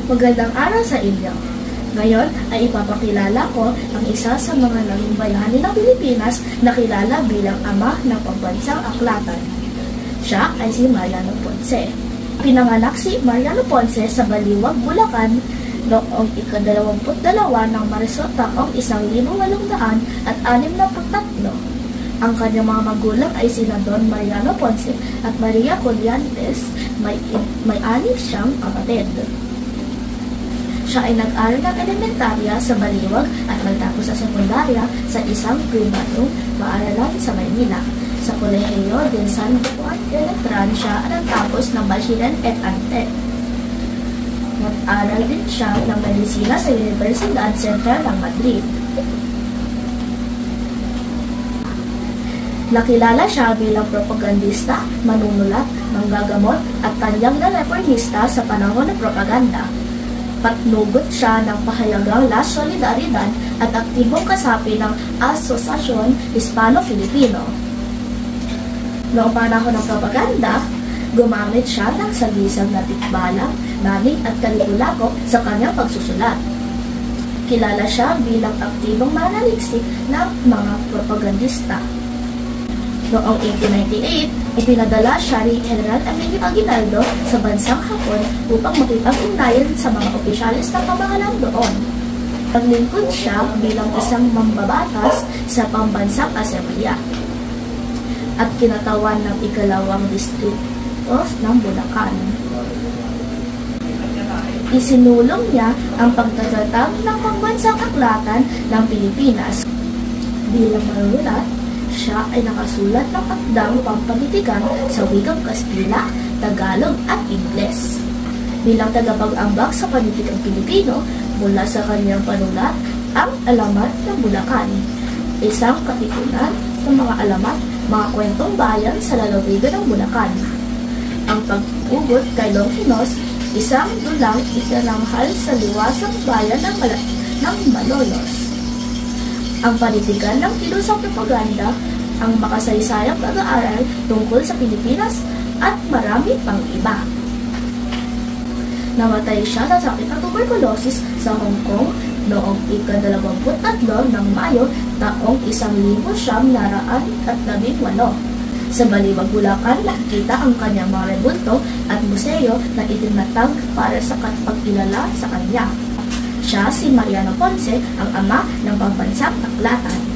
Magandang araw sa inyo. Ngayon ay ipapakilala ko ang isa sa mga naging bayani ng Pilipinas na kilala bilang ama ng pambansang aklatan. Siya ay si Mariano Ponce. Pinanganak si Mariano Ponce sa Baliwag, Bulacan noong ika-22 ng Marso taong 1863. Ang kanyang mga magulang ay sina Don Mariano Ponce at Maria Colliantes. May 6 siyang kapatid. Siya ay nag-aral ng elementarya sa Baliwag at nagtapos sa sekundarya sa isang pribadong paaralan sa Maynila. Sa Kolehiyo de San Juan de Letran siya nagtapos ng Bachiller et Arte. Nag-aral din siya ng medisina sa Universidad Central ng Madrid. Nakilala siya bilang propagandista, manunulat, manggagamot at tanyag na reformista sa panahon ng propaganda. Patnugot siya ng pahayagang La Solidaridad at aktibong kasapi ng Asosasyon Hispano-Filipino. Noong panahon ng propaganda, gumamit siya ng sagisag na tikbalang, naming at kalikulako sa kanyang pagsusulat. Kilala siya bilang aktibong manaliksik ng mga propagandista. Noong 1898, ipinadala siya ni General Emilio Aguinaldo sa bansang Hapon upang makipag-ugnayan sa mga opisyalis ng pamahalaan doon. Naglingkod siya bilang isang mambabatas sa pambansang asemblea at kinatawan ng ikalawang distrito ng Bulacan. Isinulong niya ang pagtatatag ng pambansang aklatan ng Pilipinas. Bilang manunulat, siya ay nakasulat ng akdang pampanitikan sa wikang Kastila, Tagalog at Ingles. Bilang tagapag-ambag sa panitikang Pilipino, mula sa kanyang panulat, ang Alamat ng Bulacan, isang katipunan ng mga alamat, mga kwentong bayan sa lalawigan ng Bulacan. Ang pag-ugot kay Longinos, isang dulang itinanghal sa liwasang bayan ng Malolos. Ang panitikan ng kilusang propaganda, ang makasaysayang pag-aaral tungkol sa Pilipinas at marami pang iba. Namatay siya sa sakit ng tuberculosis sa Hong Kong noong ika-23 ng Mayo taong 1918. Sa Baliwag, Bulacan, nakikita ang kanyang mga rebulto at museo na itinatag para sa pagkilala sa kanya. Siya si Mariano Ponce, ang ama ng pambansang aklatan.